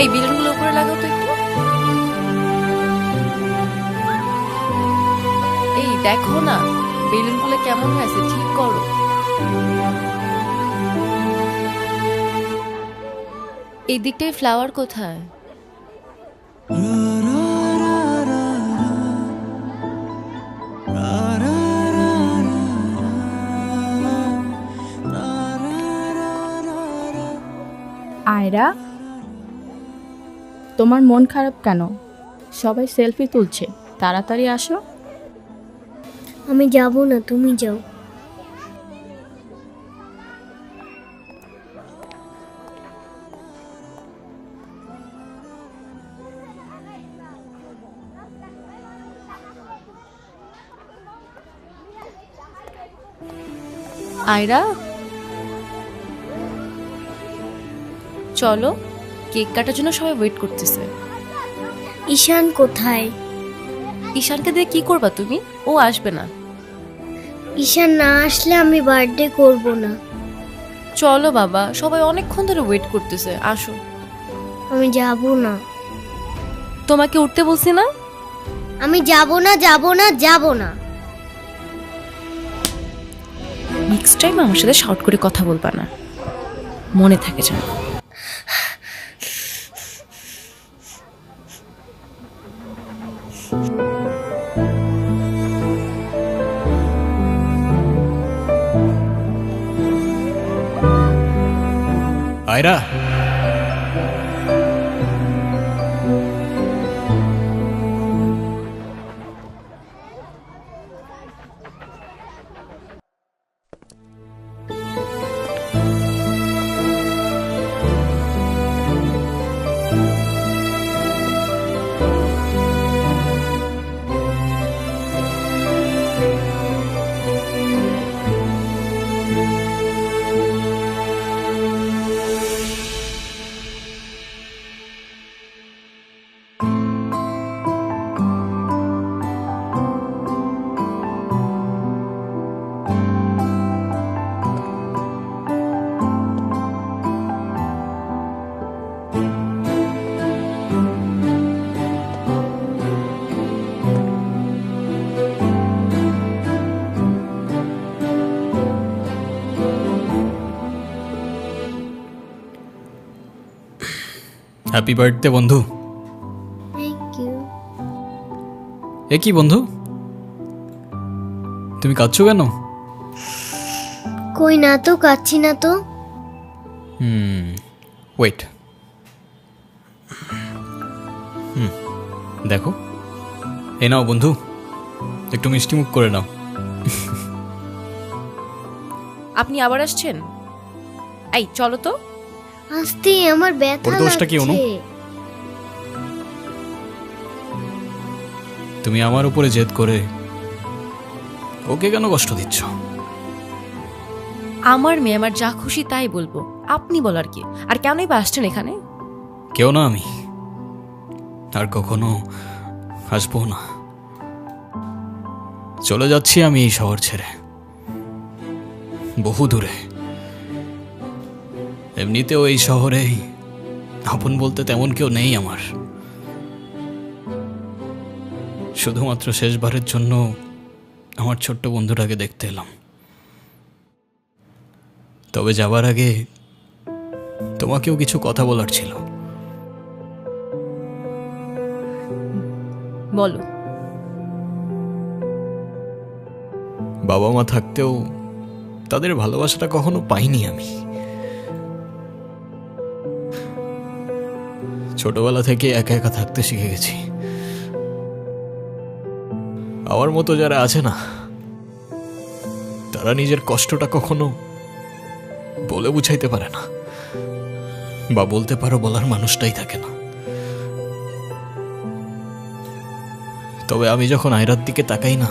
এই বেলুনগুলো উপরে লাগাও তো একটু। এই দেখো না বেলুনগুলো কেমন হয়েছে, ঠিক করো। এই দিকটায় ফ্লাওয়ার কোথায়? আয়রা, তোমার মন খারাপ কেন? সবাই সেলফি তুলছে, তাড়াতাড়ি আসো। আমি যাব না, তুমি যাও। আয়রা চলো, কেক কাটার জন্য সবাই ওয়েট করতেছে। ঈশান কোথায়? ঈশানকে দিয়ে কি করবা তুমি? ও আসবে না। ঈশান না আসলে আমি বার্থডে করব না। চলো বাবা, সবাই অনেকক্ষণ ধরে ওয়েট করতেছে, আসো। আমি যাব না। তোমাকে উঠতে বলছি না? আমি যাব না, যাব না, যাব না। নেক্সট টাইম আমার সাথে শর্ট করে কথা বলবা না, মনে থাকে যেন। আয়রা, হ্যাপি বার্থডে বন্ধু। Thank you. এ কি বন্ধু, তুমি কাঁদছো কেন? কই না তো, কাচ্ছি না তো। ওয়েট, দেখো, এ নাও বন্ধু, একটু মিষ্টি মুখ করে নাও। আপনি আবার আসছেন? এই চলো তো। আস্তে, আমার ব্যথা ওর দোষটা কি অনু? লাগছে। তুমি আমার উপরে জেদ করে ওকে কেন কষ্ট দিচ্ছ? আমার মেয়ে, আমার যা খুশি তাই বলবো, আপনি বলার কি? আর কেনই বা আসছেন এখানে? কেউ না আমি, আর কখনো আসবো না। চলে যাচ্ছি আমি এই শহর ছেড়ে, বহু দূরে। এমনিতেও এই শহরে আপন বলতে তেমন কেউ নেই আমার। শুধুমাত্র শেষবারের জন্য আমার ছোট্ট বন্ধুটাকে দেখতে এলাম। তবে যাবার আগে তোমাকেও কিছু কথা বলার ছিল। বলো। বাবা মা থাকতেও তাদের ভালোবাসাটা কখনো পাইনি আমি। ছোটবেলা থেকে একা একা থাকতে শিখে গেছি। আমার মতো যারা আছে না, তারা নিজের কষ্টটা কখনো বলে বুঝাইতে পারে না, বা বলতে পারো বলার মানুষটাই থাকে না। তবে আমি যখন আয়রার দিকে তাকাই না,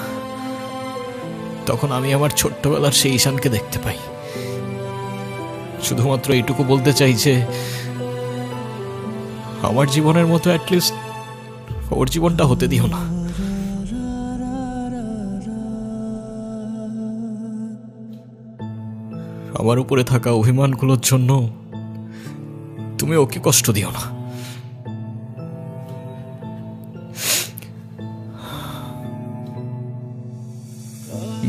তখন আমি আমার ছোট্টবেলার সেই ঈশানকে দেখতে পাই। শুধুমাত্র এইটুকু বলতে চাই যে আমার জীবনের মতো অ্যাটলিস্ট ওর জীবনটা হতে দিও না। আমার উপরে থাকা অভিমানগুলোর জন্য তুমি ওকে কষ্ট দিও না।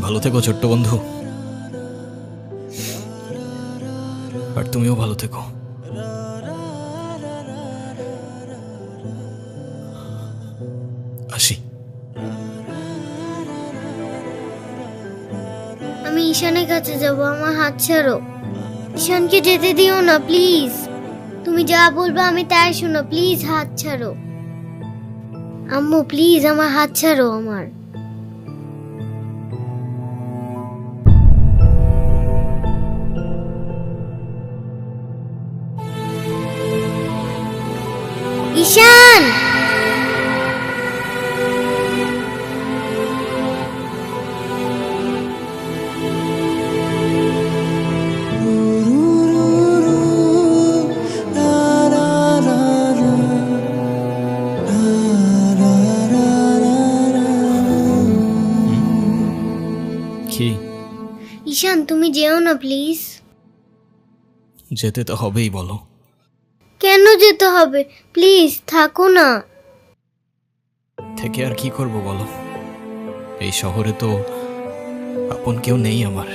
ভালো থেকো ছোট্ট বন্ধু, আর তুমিও ভালো থেকো। আসি। আমি ঈশানের কাছে যাব, আমার হাত ছাড়ো। ঈশানকে যেতে দিও না প্লিজ। তুমি যা বলবে আমি তাই শোনো, প্লিজ হাত ছাড়ো। আম্মু প্লিজ আমার হাত ছাড়ো। আমার ঈশান, কি ঈশান তুমি যেও না প্লিজ। যেতে তো হবেই, বলো। কেন যেতে হবে? প্লিজ থাকো না। থেকে আর কি করব বলো, এই শহরে তো আপন কেউ নেই আমার।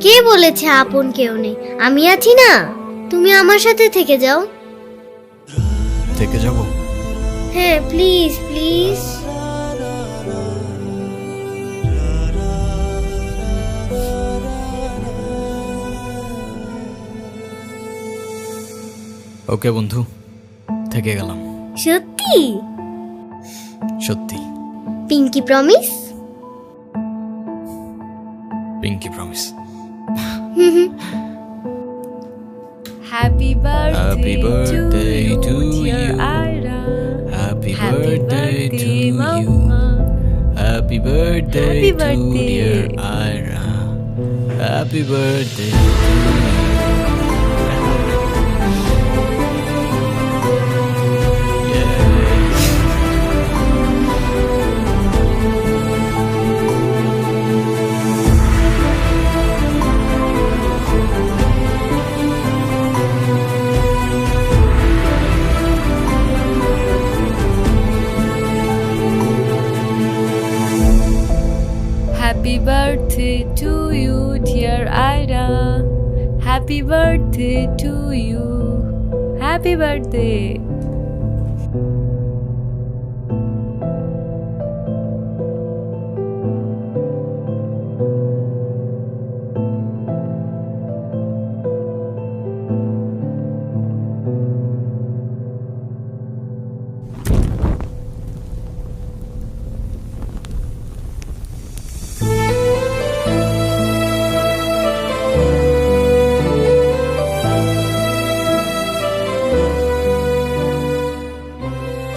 কে বলেছে আপন কেউ নেই? আমি আছি না, তুমি আমার সাথে থেকে যাও। থেকে যাব? হ্যাঁ প্লিজ প্লিজ। ওকে বন্ধু, থেকে গেলাম। সত্যি? সত্যি। Pinky promise? Pinky promise. Happy Happy birthday to you. Ira. Happy birthday to you. Happy birthday to dear Ira. Happy birthday to you. Happy birthday to you, dear Ira. Happy birthday to you. Happy birthday.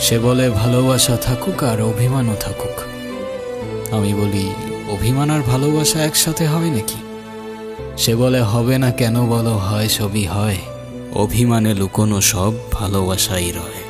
সে বলে ভালোবাসা থাকুক আর অভিমানও থাকুক। আমি বলি অভিমান আর ভালোবাসা একসাথে হয় নাকি? সে বলে হবে না কেন বলো, হয় সবই হয়, অভিমানে লুকোনো সব ভালোবাসাই রয়।